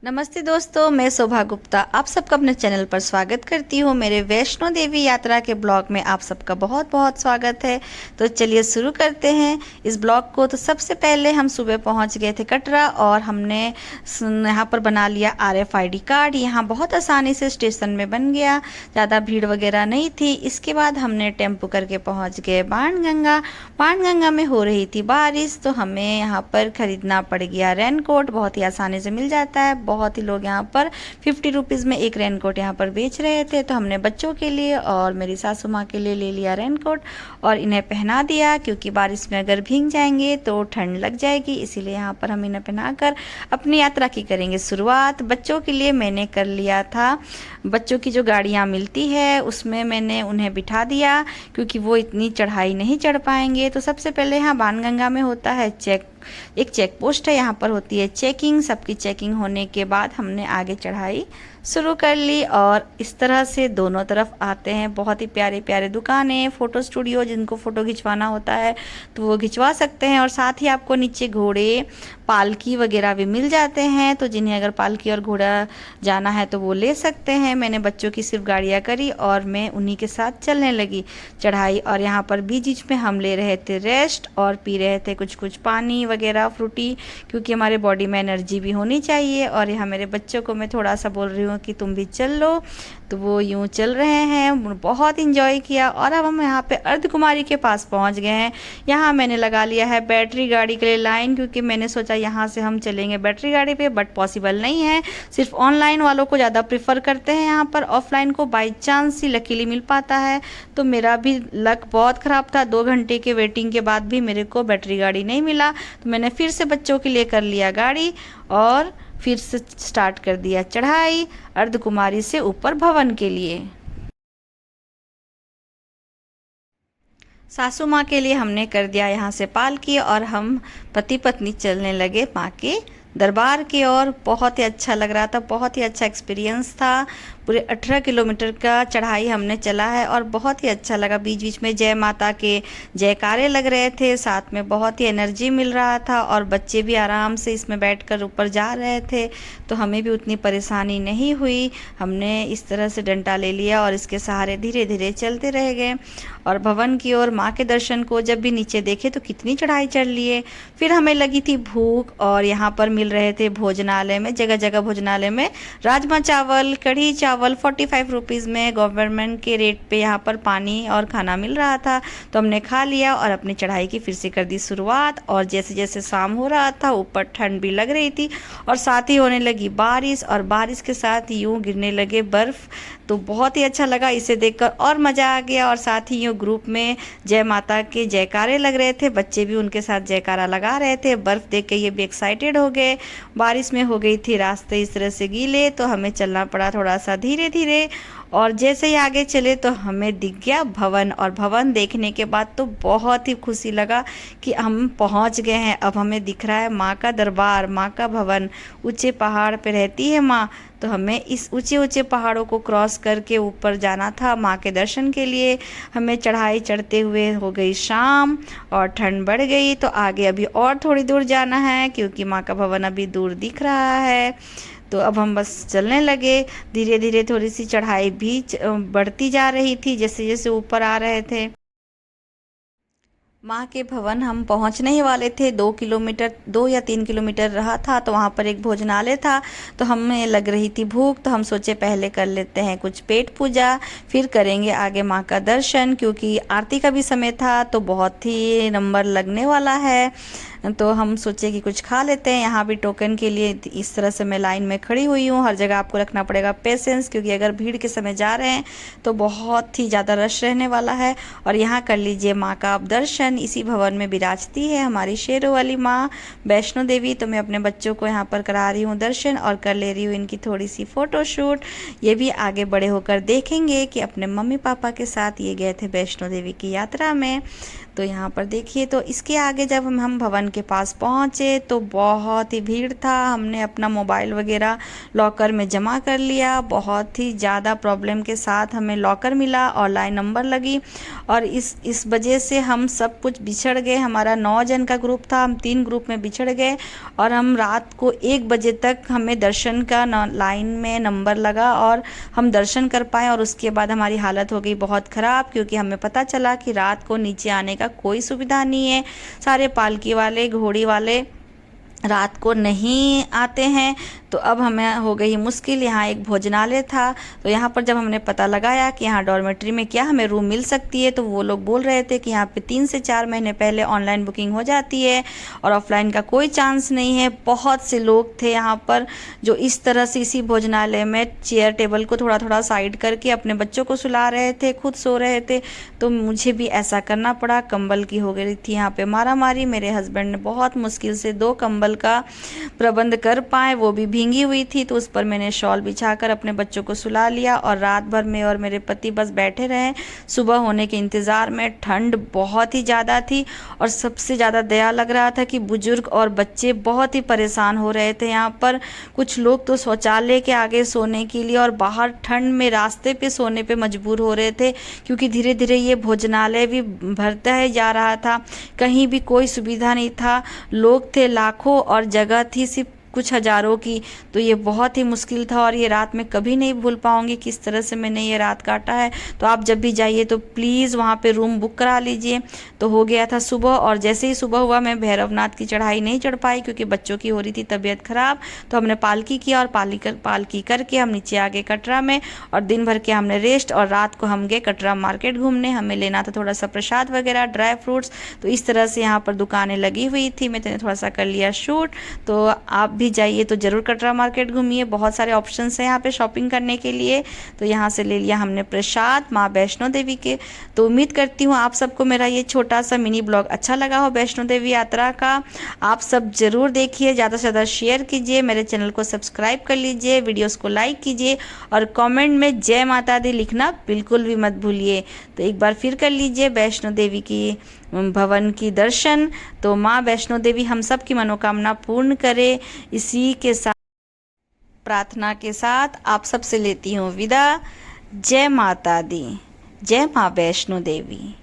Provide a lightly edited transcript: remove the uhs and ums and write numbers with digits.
नमस्ते दोस्तों, मैं शोभा गुप्ता आप सबका अपने चैनल पर स्वागत करती हूँ। मेरे वैष्णो देवी यात्रा के ब्लॉग में आप सबका बहुत बहुत स्वागत है। तो चलिए शुरू करते हैं इस ब्लॉग को। तो सबसे पहले हम सुबह पहुँच गए थे कटरा और हमने यहाँ पर बना लिया RFID कार्ड। यहाँ बहुत आसानी से स्टेशन में बन गया, ज़्यादा भीड़ वगैरह नहीं थी। इसके बाद हमने टेम्पो करके पहुँच गए बाणगंगा। बाणगंगा में हो रही थी बारिश, तो हमें यहाँ पर ख़रीदना पड़ गया रेनकोट। बहुत ही आसानी से मिल जाता है। बहुत ही लोग यहाँ पर 50 रुपीज़ में एक रेनकोट यहाँ पर बेच रहे थे। तो हमने बच्चों के लिए और मेरी सासू माँ के लिए ले लिया रेनकोट और इन्हें पहना दिया, क्योंकि बारिश में अगर भीग जाएंगे तो ठंड लग जाएगी। इसीलिए यहाँ पर हम इन्हें पहनाकर अपनी यात्रा की करेंगे शुरुआत। बच्चों के लिए मैंने कर लिया था, बच्चों की जो गाड़ियाँ मिलती है उसमें मैंने उन्हें बिठा दिया, क्योंकि वो इतनी चढ़ाई नहीं चढ़ पाएंगे। तो सबसे पहले यहाँ बाणगंगा में होता है एक चेक पोस्ट है, यहाँ पर होती है चेकिंग। सबकी चेकिंग होने के बाद हमने आगे चढ़ाई शुरू कर ली और इस तरह से दोनों तरफ आते हैं बहुत ही प्यारे प्यारे दुकानें, फ़ोटो स्टूडियो। जिनको फ़ोटो खिंचवाना होता है तो वो खिंचवा सकते हैं, और साथ ही आपको नीचे घोड़े, पालकी वगैरह भी मिल जाते हैं। तो जिन्हें अगर पालकी और घोड़ा जाना है तो वो ले सकते हैं। मैंने बच्चों की सिर्फ गाड़ियाँ करी और मैं उन्हीं के साथ चलने लगी चढ़ाई। और यहाँ पर बीच बीच में हम ले रहे थे रेस्ट और पी रहे थे कुछ कुछ पानी वगैरह, फ्रूटी, क्योंकि हमारे बॉडी में एनर्जी भी होनी चाहिए। और यहाँ मेरे बच्चों को मैं थोड़ा सा बोल रही हूँ कि तुम भी चल लो, तो वो यूँ चल रहे हैं। बहुत इंजॉय किया। और अब हम यहाँ पे अर्धकुमारी के पास पहुँच गए हैं। यहाँ मैंने लगा लिया है बैटरी गाड़ी के लिए लाइन, क्योंकि मैंने सोचा यहाँ से हम चलेंगे बैटरी गाड़ी पे, बट पॉसिबल नहीं है। सिर्फ ऑनलाइन वालों को ज़्यादा प्रेफर करते हैं यहाँ पर, ऑफलाइन को बाई चांस ही लकीली मिल पाता है। तो मेरा भी लक बहुत ख़राब था, 2 घंटे के वेटिंग के बाद भी मेरे को बैटरी गाड़ी नहीं मिला। तो मैंने फिर से बच्चों के लिए कर लिया गाड़ी और फिर से स्टार्ट कर दिया चढ़ाई अर्धकुमारी से ऊपर भवन के लिए। सासू माँ के लिए हमने कर दिया यहाँ से पालकी और हम पति पत्नी चलने लगे माँ के दरबार की ओर। बहुत ही अच्छा लग रहा था, बहुत ही अच्छा एक्सपीरियंस था। पूरे 18 किलोमीटर का चढ़ाई हमने चला है और बहुत ही अच्छा लगा। बीच बीच में जय माता के जयकारे लग रहे थे, साथ में बहुत ही एनर्जी मिल रहा था और बच्चे भी आराम से इसमें बैठकर ऊपर जा रहे थे, तो हमें भी उतनी परेशानी नहीं हुई। हमने इस तरह से डंडा ले लिया और इसके सहारे धीरे धीरे चलते रह गए। और भवन की ओर माँ के दर्शन को जब भी नीचे देखे तो कितनी चढ़ाई चढ़ लिए। फिर हमें लगी थी भूख और यहाँ पर मिल रहे थे भोजनालय में, जगह जगह भोजनालय में राजमा चावल, कढ़ी चावल 45 रुपीज़ में गवर्नमेंट के रेट पे यहाँ पर पानी और खाना मिल रहा था। तो हमने खा लिया और अपनी चढ़ाई की फिर से कर दी शुरुआत। और जैसे जैसे शाम हो रहा था ऊपर ठंड भी लग रही थी और साथ ही होने लगी बारिश, और बारिश के साथ यूँ गिरने लगे बर्फ़। तो बहुत ही अच्छा लगा इसे देखकर और मज़ा आ गया। और साथ ही यूँ ग्रुप में जय माता के जयकारे लग रहे थे, बच्चे भी उनके साथ जयकारा लगा रहे थे। बर्फ़ देख के ये भी एक्साइटेड हो गए। बारिश में हो गई थी रास्ते इस तरह से गीले, तो हमें चलना पड़ा थोड़ा सा धीरे धीरे। और जैसे ही आगे चले तो हमें दिख गया भवन, और भवन देखने के बाद तो बहुत ही खुशी लगा कि हम पहुंच गए हैं। अब हमें दिख रहा है माँ का दरबार, माँ का भवन। ऊंचे पहाड़ पे रहती है माँ, तो हमें इस ऊंचे ऊंचे पहाड़ों को क्रॉस करके ऊपर जाना था माँ के दर्शन के लिए। हमें चढ़ाई चढ़ते हुए हो गई शाम और ठंड बढ़ गई, तो आगे अभी और थोड़ी दूर जाना है, क्योंकि माँ का भवन अभी दूर दिख रहा है। तो अब हम बस चलने लगे धीरे धीरे। थोड़ी सी चढ़ाई भी बढ़ती जा रही थी जैसे जैसे ऊपर आ रहे थे। माँ के भवन हम पहुँचने ही वाले थे, 2 या 3 किलोमीटर रहा था, तो वहाँ पर एक भोजनालय था। तो हमें लग रही थी भूख, तो हम सोचे पहले कर लेते हैं कुछ पेट पूजा, फिर करेंगे आगे माँ का दर्शन, क्योंकि आरती का भी समय था तो बहुत ही नंबर लगने वाला है। तो हम सोचे कि कुछ खा लेते हैं। यहाँ भी टोकन के लिए इस तरह से मैं लाइन में खड़ी हुई हूँ। हर जगह आपको रखना पड़ेगा पेशेंस, क्योंकि अगर भीड़ के समय जा रहे हैं तो बहुत ही ज़्यादा रश रहने वाला है। और यहाँ कर लीजिए माँ का आप दर्शन। इसी भवन में विराजती है हमारी शेरों वाली माँ वैष्णो देवी। तो मैं अपने बच्चों को यहाँ पर करा रही हूँ दर्शन और कर ले रही हूँ इनकी थोड़ी सी फ़ोटोशूट। ये भी आगे बड़े होकर देखेंगे कि अपने मम्मी पापा के साथ ये गए थे वैष्णो देवी की यात्रा में। तो यहाँ पर देखिए, तो इसके आगे जब हम भवन के पास पहुँचे तो बहुत ही भीड़ था। हमने अपना मोबाइल वगैरह लॉकर में जमा कर लिया। बहुत ही ज़्यादा प्रॉब्लम के साथ हमें लॉकर मिला और लाइन नंबर लगी, और इस वजह से हम सब कुछ बिछड़ गए। हमारा 9 जन का ग्रुप था, हम 3 ग्रुप में बिछड़ गए, और हम रात को 1 बजे तक हमें दर्शन का लाइन में नंबर लगा और हम दर्शन कर पाए। और उसके बाद हमारी हालत हो गई बहुत ख़राब, क्योंकि हमें पता चला कि रात को नीचे आने का कोई सुविधा नहीं है। सारे पालकी वाले, घोड़ी वाले रात को नहीं आते हैं। तो अब हमें हो गई मुश्किल। यहाँ एक भोजनालय था, तो यहाँ पर जब हमने पता लगाया कि यहाँ डॉर्मेट्री में क्या हमें रूम मिल सकती है, तो वो लोग बोल रहे थे कि यहाँ पे 3 से 4 महीने पहले ऑनलाइन बुकिंग हो जाती है और ऑफलाइन का कोई चांस नहीं है। बहुत से लोग थे यहाँ पर जो इस तरह से इसी भोजनालय में चेयर टेबल को थोड़ा थोड़ा साइड करके अपने बच्चों को सुला रहे थे, खुद सो रहे थे। तो मुझे भी ऐसा करना पड़ा। कंबल की हो गई थी यहाँ पे मारा मारी। मेरे हस्बैंड ने बहुत मुश्किल से 2 कंबल का प्रबंध कर पाए, वो भी भींगी हुई थी, तो उस पर मैंने शॉल बिछाकर अपने बच्चों को सुला लिया। और रात भर में और मेरे पति बस बैठे रहे सुबह होने के इंतज़ार में। ठंड बहुत ही ज़्यादा थी और सबसे ज़्यादा दया लग रहा था कि बुजुर्ग और बच्चे बहुत ही परेशान हो रहे थे। यहाँ पर कुछ लोग तो शौचालय के आगे सोने के लिए और बाहर ठंड में रास्ते पे सोने पे मजबूर हो रहे थे, क्योंकि धीरे धीरे ये भोजनालय भी भरता है जा रहा था। कहीं भी कोई सुविधा नहीं था, लोग थे लाखों और जगह थी सिर्फ कुछ हज़ारों की। तो ये बहुत ही मुश्किल था और ये रात में कभी नहीं भूल पाऊंगी किस तरह से मैंने ये रात काटा है। तो आप जब भी जाइए तो प्लीज़ वहाँ पे रूम बुक करा लीजिए। तो हो गया था सुबह, और जैसे ही सुबह हुआ मैं भैरवनाथ की चढ़ाई नहीं चढ़ पाई क्योंकि बच्चों की हो रही थी तबीयत ख़राब। तो हमने पालकी किया और पालकी करके हम नीचे आ गए कटरा में, और दिन भर के हमने रेस्ट। और रात को हम गए कटरा मार्केट घूमने। हमें लेना था थोड़ा सा प्रसाद वगैरह, ड्राई फ्रूट्स। तो इस तरह से यहाँ पर दुकानें लगी हुई थी, मैंने थोड़ा सा कर लिया शूट। तो आप भी जाइए तो ज़रूर कटरा मार्केट घूमिए, बहुत सारे ऑप्शंस हैं यहाँ पे शॉपिंग करने के लिए। तो यहाँ से ले लिया हमने प्रसाद माँ वैष्णो देवी के। तो उम्मीद करती हूँ आप सबको मेरा ये छोटा सा मिनी ब्लॉग अच्छा लगा हो वैष्णो देवी यात्रा का। आप सब ज़रूर देखिए, ज़्यादा से ज़्यादा शेयर कीजिए, मेरे चैनल को सब्सक्राइब कर लीजिए, वीडियोज़ को लाइक कीजिए, और कॉमेंट में जय माता दी लिखना बिल्कुल भी मत भूलिए। तो एक बार फिर कर लीजिए वैष्णो देवी की भवन की दर्शन। तो माँ वैष्णो देवी हम सब की मनोकामना पूर्ण करे। इसी के साथ प्रार्थना के साथ आप सबसे लेती हूँ विदा। जय माता दी, जय माँ वैष्णो देवी।